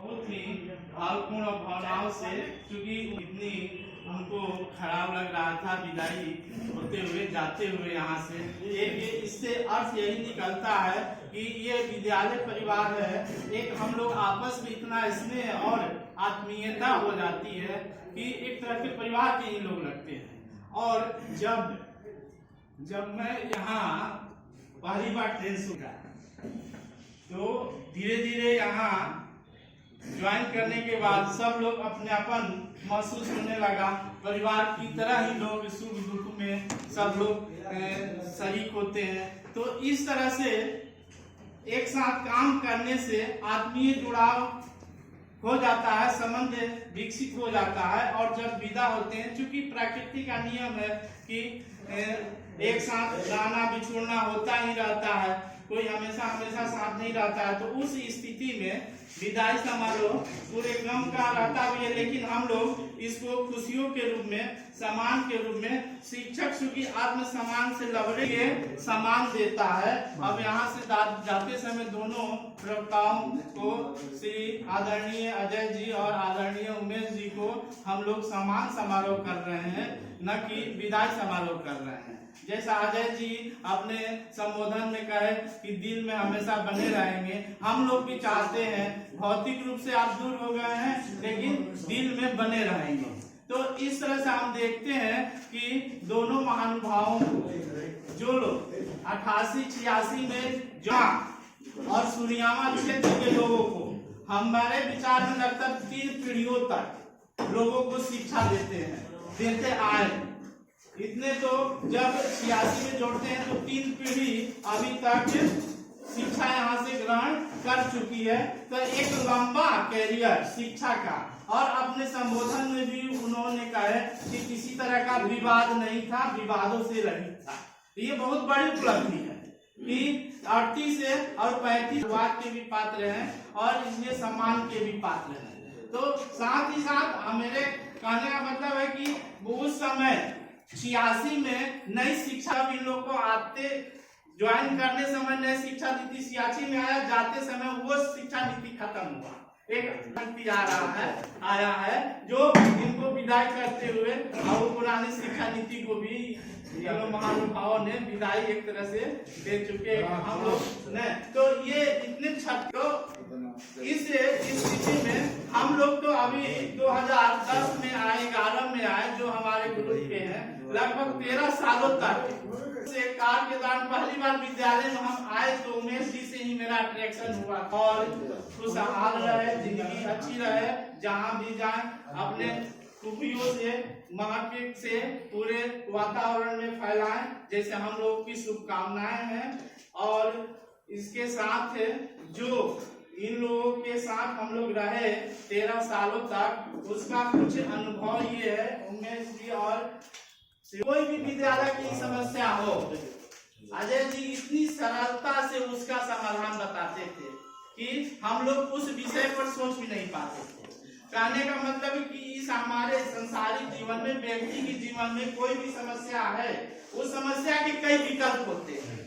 बहुत ही भावपूर्ण भावनाओं से, क्योंकि इतनी उनको खराब लग रहा था विदाई होते हुए जाते हुए यहाँ से। एक इससे अर्थ यही निकलता है कि ये विद्यालय परिवार है, एक हम लोग आपस में इतना स्नेह और आत्मीयता हो जाती है कि एक तरह के परिवार के ही लोग लगते हैं। और जब मैं यहाँ पहली बार ट्रेन सुना तो धीरे धीरे यहाँ ज्वाइन करने के बाद सब लोग अपनापन महसूस होने लगा। परिवार की तरह ही लोग सुख दुख में सब लोग शरीक होते हैं। तो इस तरह से एक साथ काम करने से आत्मीय जुड़ाव हो जाता है, संबंध विकसित हो जाता है। और जब विदा होते हैं, चूंकि प्रकृति का नियम है कि एक साथ जाना बिछोड़ना होता ही रहता है, कोई हमेशा साथ नहीं रहता है। तो उस स्थिति में विदाई समारोह पूरे गम का रहता भी है, लेकिन हम लोग इसको खुशियों के रूप में, सम्मान के रूप में, शिक्षक चूंकि आत्म सम्मान से लबड़े के सम्मान देता है। अब यहाँ से जाते समय दोनों प्रवक्ताओं को, श्री आदरणीय अजय जी और आदरणीय उमेश जी को हम लोग सम्मान समारोह कर रहे हैं, न कि विदाई समारोह कर रहे हैं। जैसा अजय जी अपने संबोधन में कहे कि दिल में हमेशा बने रहेंगे, हम लोग भी चाहते हैं भौतिक रूप से आप दूर हो गए हैं लेकिन दिल में बने रहेंगे। तो इस तरह से हम देखते हैं कि दोनों महानुभावों को, जो लोग 88-86 में जहाँ और सूर्यामा क्षेत्र के लोगों को, हमारे विचार में लगता 3 पीढ़ियों तक लोगों को शिक्षा देते आए। इतने तो जब 86 में जोड़ते हैं तो 3 पीढ़ी अभी तक शिक्षा यहाँ से ग्रहण कर चुकी है। तो एक लंबा कैरियर शिक्षा का, और अपने संबोधन में भी उन्होंने कहा है कि किसी तरह का विवाद नहीं था, विवादों से रहित था। ये बहुत बड़ी उपलब्धि है कि 38 से और 35 विवाद के भी पात्र हैं और इसलिए सम्मान के भी पात्र हैं। तो साथ ही साथ मेरे कहने का मतलब है कि उस समय 86 में नई शिक्षा भी इन लोग को आते ज्वाइन करने समय नई शिक्षा नीति 86 में आया, जाते समय वो शिक्षा नीति खत्म हुआ। एक नीति आया है जो इनको विदाई करते हुए और पुरानी शिक्षा नीति को भी महानुभावों ने विदाई एक तरह से दे चुके हम लोग ने। तो ये इतने तो इस स्थिति में हम लोग तो अभी 2010 में आए, 11 में आए, जो हमारे गुरु के हैं, लगभग 13 सालों तक से कार के दौरान पहली बार विद्यालय में हम आए तो उमेश जी से ही मेरा अट्रैक्शन हुआ। और खुशहाल रहे, जिंदगी अच्छी रहे, जहाँ भी जाए अपने खूबियों से, महत्व से पूरे वातावरण में फैलाएं, जैसे हम लोग की शुभकामनाएं हैं। और इसके साथ जो इन लोगों के साथ हम लोग रहे 13 सालों तक, उसका कुछ अनुभव ये है। उमेश जी और कोई भी विद्यालय की समस्या हो, अजय जी इतनी सरलता से उसका समाधान बताते थे कि हम लोग उस विषय पर सोच भी नहीं पाते थे। कहने का मतलब है कि इस हमारे संसारिक जीवन में, व्यक्ति के जीवन में कोई भी समस्या है, उस समस्या के कई विकल्प होते हैं।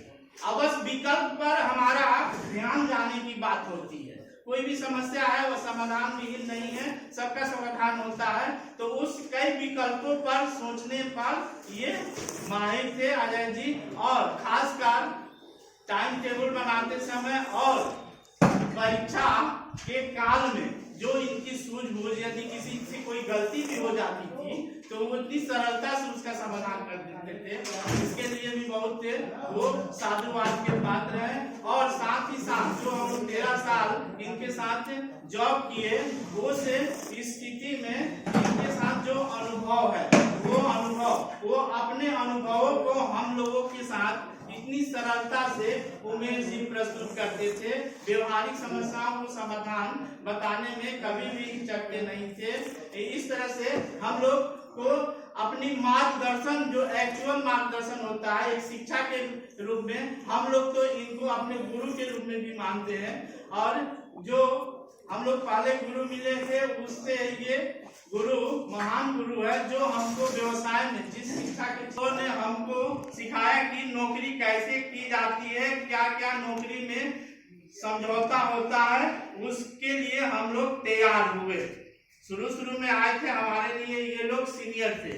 अवश्य विकल्प पर हमारा ध्यान जाने की बात होती है। कोई भी समस्या है वो समाधान विहीन नहीं है, सबका समाधान होता है। तो उस कई विकल्पों पर सोचने पर ये माहिर थे अजय जी। और खासकर टाइम टेबल बनाते समय और परीक्षा के काल में जो इनकी सूझबूझ, यदि किसी से कोई गलती भी हो जाती थी तो वो इतनी सरलता से उसका समाधान कर देते थे। इसके लिए भी बहुत वो साधुवाद के पात्र हैं। और साथ ही साथ जो हम 13 साल इनके साथ जॉब किए, वो से स्थिति में इनके साथ जो अनुभव है, वो अपने अनुभवों को हम लोगों के साथ इतनी सरलता से उमेश जी प्रस्तुत करते थे। व्यवहारिक समस्याओं को समाधान बताने में कभी भी हिचकते नहीं थे। इस तरह से हम लोग को अपनी मार्गदर्शन, जो एक्चुअल मार्गदर्शन होता है एक शिक्षा के रूप में, हम लोग तो इनको अपने गुरु के रूप में भी मानते हैं। और जो हम लोग पहले गुरु मिले थे, उससे ये गुरु महान गुरु है, जो हमको व्यवसाय में, जिस शिक्षा के ने हमको सिखाया कि नौकरी कैसे की जाती है, क्या क्या नौकरी में समझौता होता है उसके लिए हम लोग तैयार हुए। शुरू में आए थे, हमारे लिए ये लोग सीनियर थे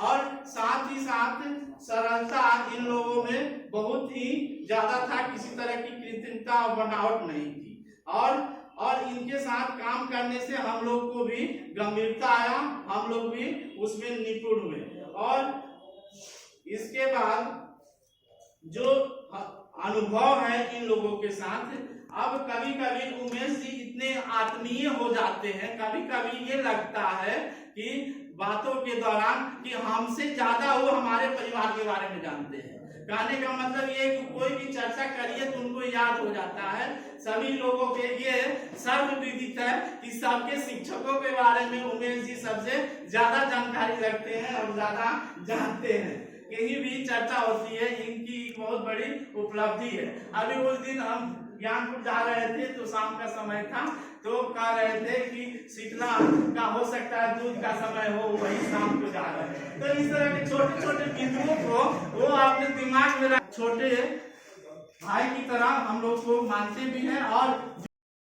और साथ ही साथ सरलता इन लोगों में बहुत ही ज्यादा था, किसी तरह की कृत्रिमता और बनावट नहीं थी और इनके साथ काम करने से हम लोग को भी गंभीरता आया, हम लोग भी उसमें निपुण हुए। और इसके बाद जो अनुभव है इन लोगों के साथ, अब कभी कभी उमेश जी इतने आत्मीय हो जाते हैं, कभी कभी ये लगता है कि बातों के दौरान कि हमसे ज्यादा वो हमारे परिवार के बारे में जानते हैं। कहने का मतलब ये कि कोई भी चर्चा करिए तो उनको याद हो जाता है। सभी लोगों के ये सर्वविदित है कि सबके शिक्षकों के बारे में उमेश जी सबसे ज्यादा जानकारी रखते हैं और ज्यादा जानते हैं। कहीं भी चर्चा होती है इनकी बहुत बड़ी उपलब्धि है। अभी उस दिन हम ज्ञानपुर जा रहे थे तो शाम का समय था, तो कह रहे थे कि शीतला का हो सकता है दूध का समय हो, वही शाम को जा रहे हैं। तो इस तरह के छोटे छोटे बिंदुओं को वो अपने दिमाग में छोटे भाई की तरह हम लोग को मानते भी हैं और